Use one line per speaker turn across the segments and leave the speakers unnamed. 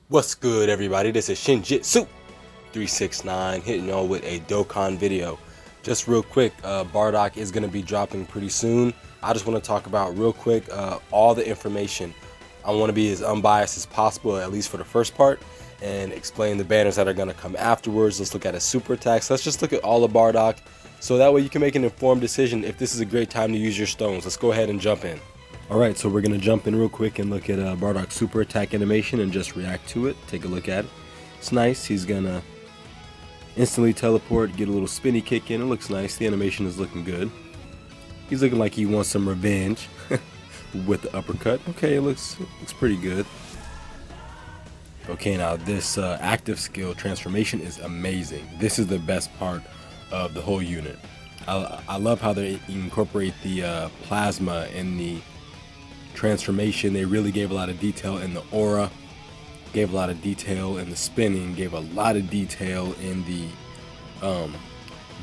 What's good, everybody? This is Shinjitsu369 hitting y'all with a Dokkan video. Just real quick, Bardock is going to be dropping pretty soon. I just want to talk about real quick all the information. I want to be as unbiased as possible, at least for the first part, and explain the banners that are going to come afterwards. Let's look at his super attacks. Let's just look at all of Bardock, so that way you can make an informed decision if this is a great time to use your stones. Let's go ahead and jump in. Alright, so we're going to jump in real quick and look at Bardock's super attack animation and just react to it. Take a look at it. It's nice. He's going to instantly teleport, get a little spinny kick in. It looks nice. The animation is looking good. He's looking like he wants some revenge with the uppercut. Okay, it looks pretty good. Okay, now this active skill transformation is amazing. This is the best part of the whole unit. I love how they incorporate the plasma in the transformation. They really gave a lot of detail in the aura, gave a lot of detail in the spinning, gave a lot of detail in the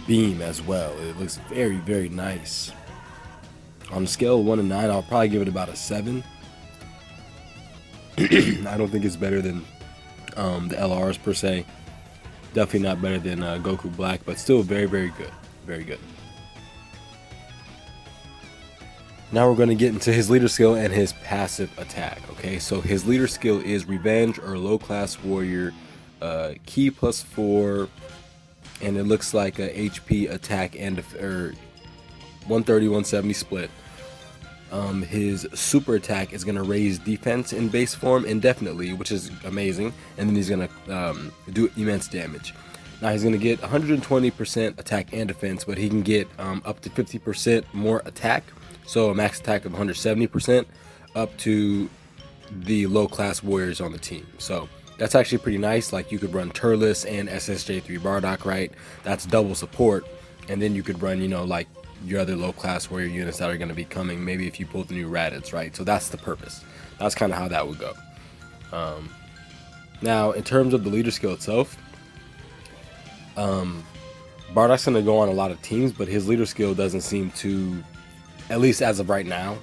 beam as well. It looks very, very nice. On a scale of 1 to 9, I'll probably give it about a 7. I don't think it's better than the LRs per se. Definitely not better than Goku Black, but still very, very good. Very good. Now we're going to get into his leader skill and his passive attack. Okay, so his leader skill is Revenge or Low Class Warrior, Ki +4, and it looks like a HP attack and 130-170 split. His super attack is going to raise defense in base form indefinitely, which is amazing, and then he's going to do immense damage. Now he's going to get 120% attack and defense, but he can get up to 50% more attack. So a max attack of 170% up to the low class warriors on the team. So that's actually pretty nice. Like, you could run Turles and SSJ3 Bardock, right? That's double support. And then you could run, you know, like your other low class warrior units that are going to be coming, maybe if you pull the new Raditz, right? So that's the purpose. That's kind of how that would go. Now, in terms of the leader skill itself, Bardock's going to go on a lot of teams, but his leader skill doesn't seem to, at least as of right now,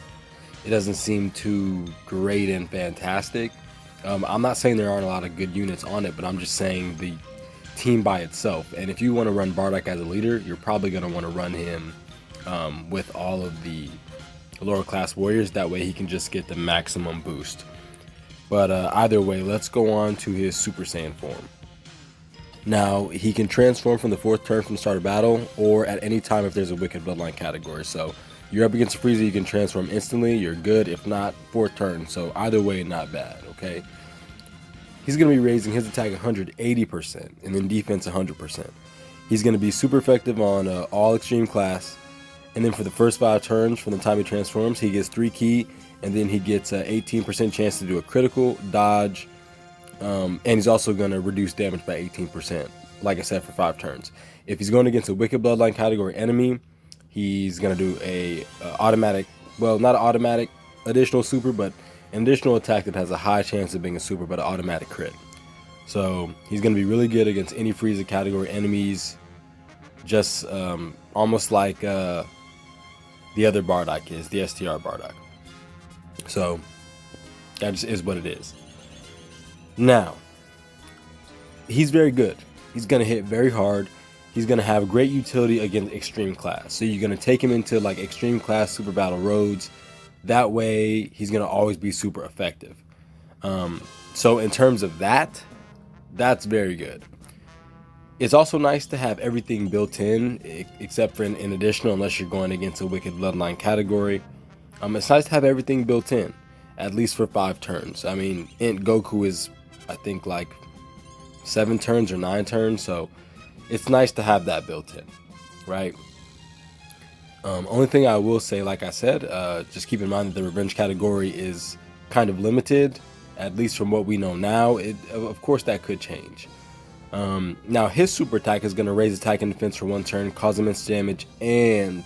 it doesn't seem too great and fantastic. I'm not saying there aren't a lot of good units on it, but I'm just saying the team by itself. And if you want to run Bardock as a leader, you're probably going to want to run him with all of the lower class warriors. That way he can just get the maximum boost. But either way, let's go on to his Super Saiyan form. Now, he can transform from the 4th turn from the start of battle, or at any time if there's a Wicked Bloodline category. So you're up against a Frieza, you can transform instantly, you're good. If not, 4th turn. So either way, not bad, okay? He's going to be raising his attack 180% and then defense 100%. He's going to be super effective on all extreme class. And then for the first 5 turns from the time he transforms, he gets 3 ki, and then he gets an 18% chance to do a critical, dodge, and he's also going to reduce damage by 18%, like I said, for 5 turns. If he's going against a Wicked Bloodline category enemy, he's going to do a automatic, well, not an automatic additional super, but an additional attack that has a high chance of being a super, but an automatic crit. So he's going to be really good against any Frieza category enemies, just almost like the other Bardock is, the STR Bardock. So that just is what it is. Now, he's very good. He's going to hit very hard. He's going to have great utility against extreme class. So you're going to take him into like extreme class super battle roads. That way he's going to always be super effective. So in terms of that, that's very good. It's also nice to have everything built in, except for in additional, unless you're going against a Wicked Bloodline category. It's nice to have everything built in, at least for 5 turns. I mean, Goku is, I think, like 7 turns or 9 turns, so it's nice to have that built in, right? Only thing I will say, like I said, just keep in mind that the revenge category is kind of limited, at least from what we know now. Of course, that could change. Now, his super attack is going to raise attack and defense for 1 turn, cause immense damage, and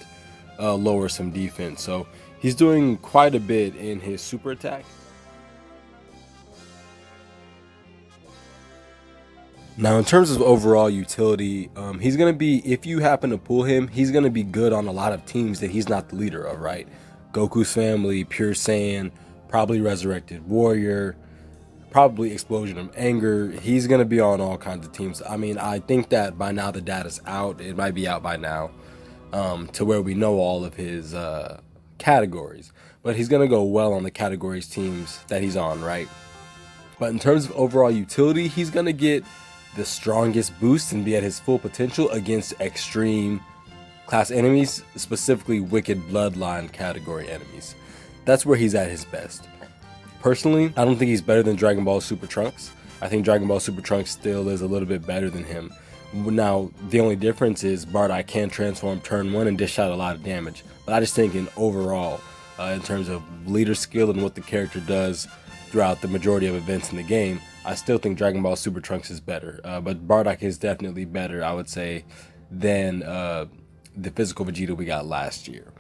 lower some defense. So he's doing quite a bit in his super attack. Now, in terms of overall utility, he's going to be, if you happen to pull him, he's going to be good on a lot of teams that he's not the leader of, right? Goku's family, Pure Saiyan, probably Resurrected Warrior, probably Explosion of Anger. He's going to be on all kinds of teams. I mean, I think that by now the data's out. It might be out by now, to where we know all of his categories. But he's going to go well on the categories teams that he's on, right? But in terms of overall utility, he's going to get the strongest boost and be at his full potential against extreme class enemies, specifically Wicked Bloodline category enemies. That's where he's at his best. Personally, I don't think he's better than Dragon Ball Super Trunks. I think Dragon Ball Super Trunks still is a little bit better than him. Now, the only difference is Bardock can transform turn 1 and dish out a lot of damage. But I just think in overall, in terms of leader skill and what the character does throughout the majority of events in the game, I still think Dragon Ball Super Trunks is better. But Bardock is definitely better, I would say, than the physical Vegeta we got last year.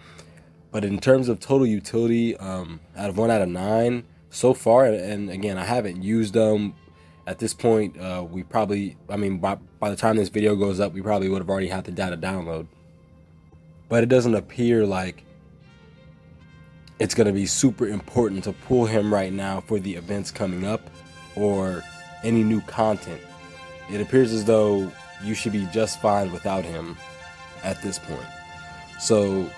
But in terms of total utility, out of 1 out of 9 so far, and again, I haven't used them at this point. We probably, I mean, by the time this video goes up, we probably would have already had the data download. But it doesn't appear like it's going to be super important to pull him right now for the events coming up or any new content. It appears as though you should be just fine without him at this point. So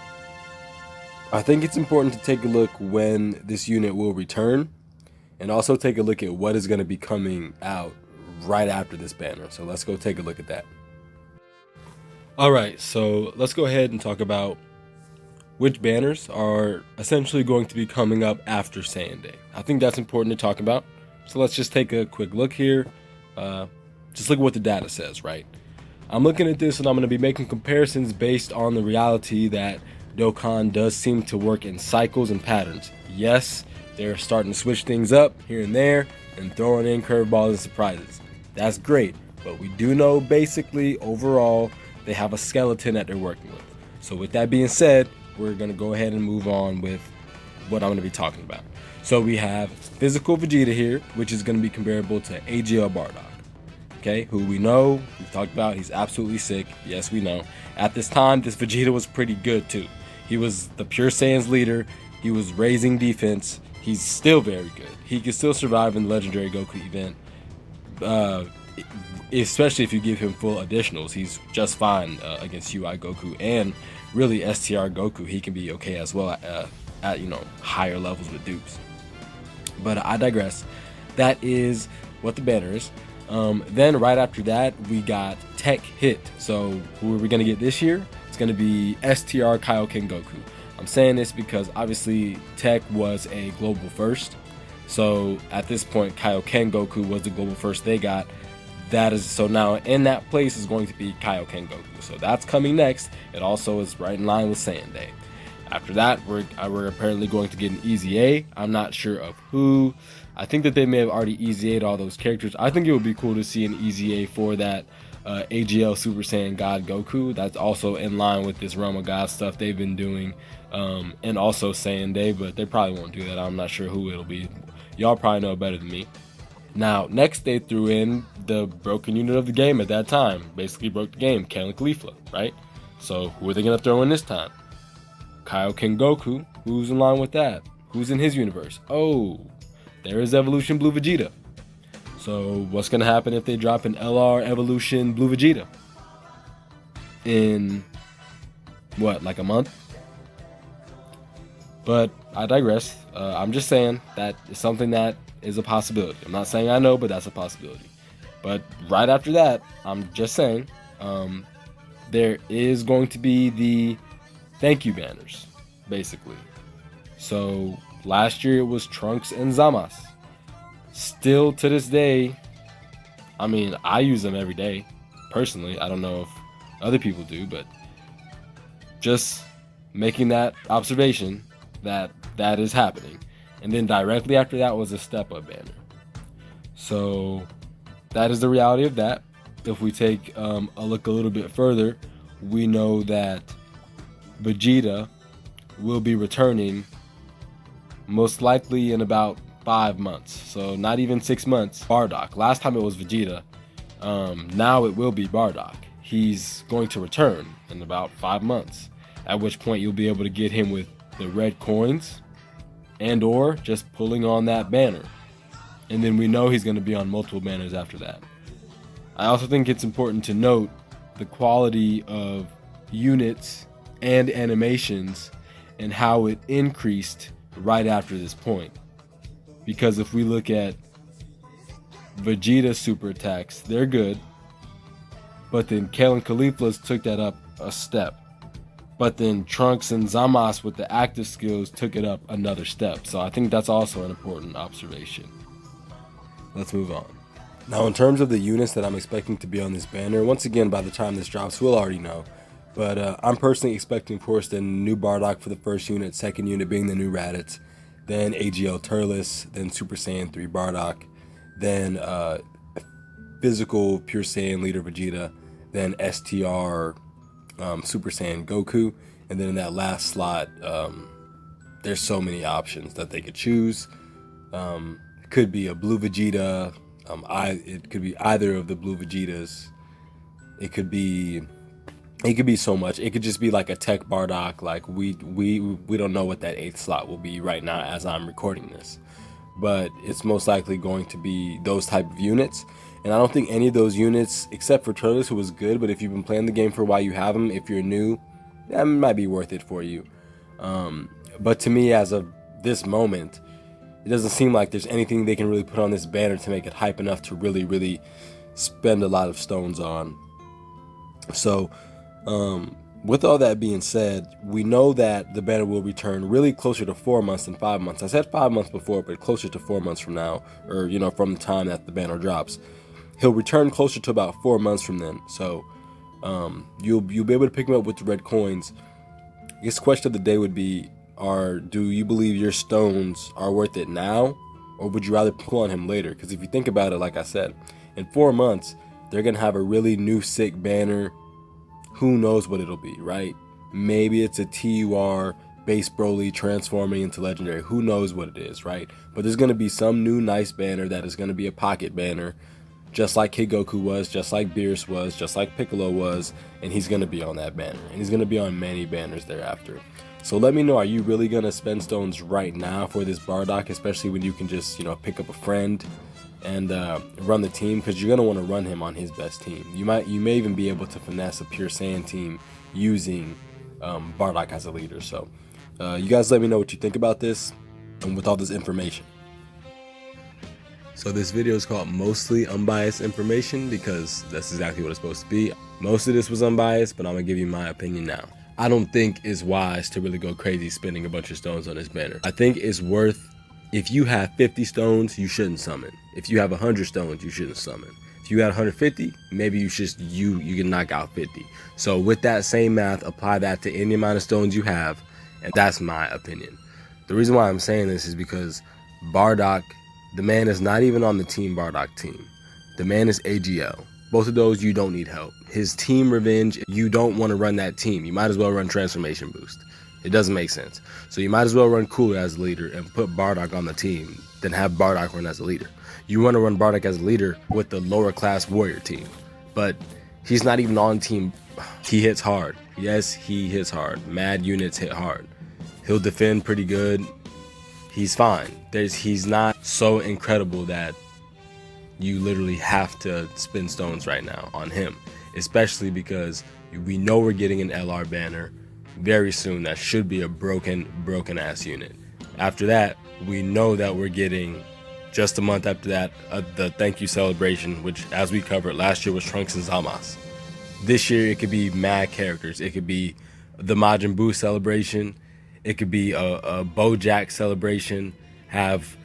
I think it's important to take a look when this unit will return, and also take a look at what is going to be coming out right after this banner. So let's go take a look at that. Alright, so let's go ahead and talk about which banners are essentially going to be coming up after Saiyan Day. I think that's important to talk about. So let's just take a quick look here. Just look at what the data says, right? I'm looking at this and I'm going to be making comparisons based on the reality that Dokkan does seem to work in cycles and patterns. Yes, they're starting to switch things up here and there and throwing in curveballs and surprises. That's great, but we do know basically overall they have a skeleton that they're working with. So with that being said, we're going to go ahead and move on with what I'm going to be talking about. So we have physical Vegeta here, which is going to be comparable to AGL Bardock. Okay, who we know, we've talked about, he's absolutely sick. Yes, we know. At this time, this Vegeta was pretty good too. He was the Pure Saiyan's leader. He was raising defense. He's still very good. He can still survive in the Legendary Goku event, especially if you give him full additionals. He's just fine against UI Goku and really STR Goku. He can be okay as well at higher levels with dupes. But I digress. That is what the banner is. Then right after that, we got Tech Hit. So who are we going to get this year? It's going to be STR Kaioken Goku. I'm saying this because obviously Tech was a global first. So at this point, Kaioken Goku was the global first they got. That is, so now in that place is going to be Kaioken Goku. So that's coming next. It also is right in line with Saiyan Day. After that, we're apparently going to get an Easy A. I'm not sure of who. I think that they may have already Easy A'd all those characters. I think it would be cool to see an Easy A for that AGL Super Saiyan God Goku. That's also in line with this Realm of God stuff they've been doing. And also Saiyan Day, but they probably won't do that. I'm not sure who it'll be. Y'all probably know better than me. Now, next they threw in the broken unit of the game at that time. Basically broke the game, Kaelin Khalifa, right? So who are they going to throw in this time? Kaioken Goku. Who's in line with that? Who's in his universe? Oh, there is Evolution Blue Vegeta. So what's going to happen if they drop an LR Evolution Blue Vegeta? In, what, like a month? But I digress. I'm just saying that is something that is a possibility. I'm not saying I know, but that's a possibility. But right after that, I'm just saying, there is going to be the thank you banners, basically. So last year it was Trunks and Zamas. Still to this day, I mean, I use them every day. Personally, I don't know if other people do, but just making that observation that that is happening. And then directly after that was a step up banner. So that is the reality of that. If we take a look a little bit further, we know that Vegeta will be returning most likely in about 5 months. So not even 6 months. Bardock. Last time it was Vegeta. Now it will be Bardock. He's going to return in about 5 months. At which point you'll be able to get him with the red coins and or just pulling on that banner. and then we know he's going to be on multiple banners after that. I also think it's important to note the quality of units and animations and how it increased right after this point. Because if we look at Vegeta's super attacks, they're good, but then Kale and Caulifla's took that up a step. But then Trunks and Zamasu with the active skills took it up another step. So I think that's also an important observation. Let's move on. Now, in terms of the units that I'm expecting to be on this banner, once again, by the time this drops, we'll already know. But I'm personally expecting, of course, the new Bardock for the first unit, second unit being the new Raditz, then AGL Turles, then Super Saiyan 3 Bardock, then physical Pure Saiyan Leader Vegeta, then STR Super Saiyan Goku, and then in that last slot, there's so many options that they could choose. It could be a blue Vegeta. It could be either of the blue Vegetas. It could be so much. It could just be like a tech Bardock. Like we don't know what that 8th slot will be right now as I'm recording this, but it's most likely going to be those type of units. And I don't think any of those units, except for Turles, who was good, but if you've been playing the game for a while, you have him. If you're new, that might be worth it for you. But to me, as of this moment, it doesn't seem like there's anything they can really put on this banner to make it hype enough to really spend a lot of stones on. So, with all that being said, we know that the banner will return really closer to 4 months than 5 months. I said 5 months before, but closer to 4 months from now, or from the time that the banner drops. He'll return closer to about 4 months from then. So, you'll be able to pick him up with the red coins. I guess the question of the day would be, do you believe your stones are worth it now, or would you rather pull on him later? Because if you think about it, like I said, in 4 months, they're going to have a really new sick banner. Who knows what it'll be, right? Maybe it's a TUR base Broly transforming into legendary. Who knows what it is, right? But there's going to be some new nice banner that is going to be a pocket banner, just like Kid Goku was, just like Beerus was, just like Piccolo was, and he's going to be on that banner. And he's going to be on many banners thereafter. So let me know, are you really going to spend stones right now for this Bardock, especially when you can just, pick up a friend and run the team? Because you're going to want to run him on his best team. You may even be able to finesse a Pure Saiyan team using Bardock as a leader. So you guys let me know what you think about this and with all this information. So this video is called Mostly Unbiased Information because that's exactly what it's supposed to be. Most of this was unbiased, but I'm going to give you my opinion now. I don't think it's wise to really go crazy spending a bunch of stones on this banner. I think it's worth, if you have 50 stones, you shouldn't summon. If you have 100 stones, you shouldn't summon. If you got 150, maybe you can knock out 50. So with that same math, apply that to any amount of stones you have, and that's my opinion. The reason why I'm saying this is because Bardock, the man is not even on the Team Bardock team. The man is AGL. Both of those, you don't need help. His team revenge, you don't want to run that team. You might as well run Transformation Boost. It doesn't make sense. So you might as well run Cooler as a leader and put Bardock on the team than have Bardock run as a leader. You want to run Bardock as a leader with the lower class warrior team. But he's not even on team. He hits hard. Yes, he hits hard. Mad units hit hard. He'll defend pretty good. He's fine. He's not so incredible that you literally have to spend stones right now on him, especially because we know we're getting an LR banner very soon that should be a broken ass unit. After that, we know that we're getting, just a month after that, the thank you celebration, which, as we covered last year, was Trunks and Zamasu. This year it could be mad characters. It could be the Majin Buu celebration. It could be a Bojack celebration. Have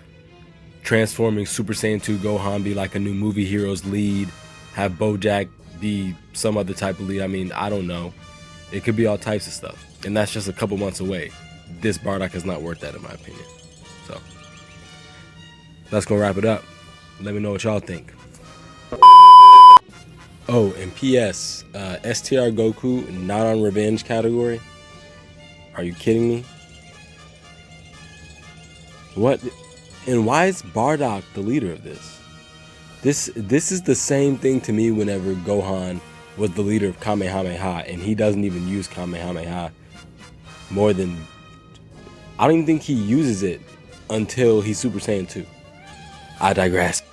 transforming Super Saiyan 2 Gohan be like a new movie hero's lead. Have Bojack be some other type of lead. I mean, I don't know. It could be all types of stuff. And that's just a couple months away. This Bardock is not worth that, in my opinion. So that's gonna wrap it up. Let me know what y'all think. Oh, and PS, STR Goku not on revenge category? Are you kidding me? What? And why is Bardock the leader of this? This is the same thing to me whenever Gohan was the leader of Kamehameha and he doesn't even use Kamehameha more than... I don't even think he uses it until he's Super Saiyan 2. I digress.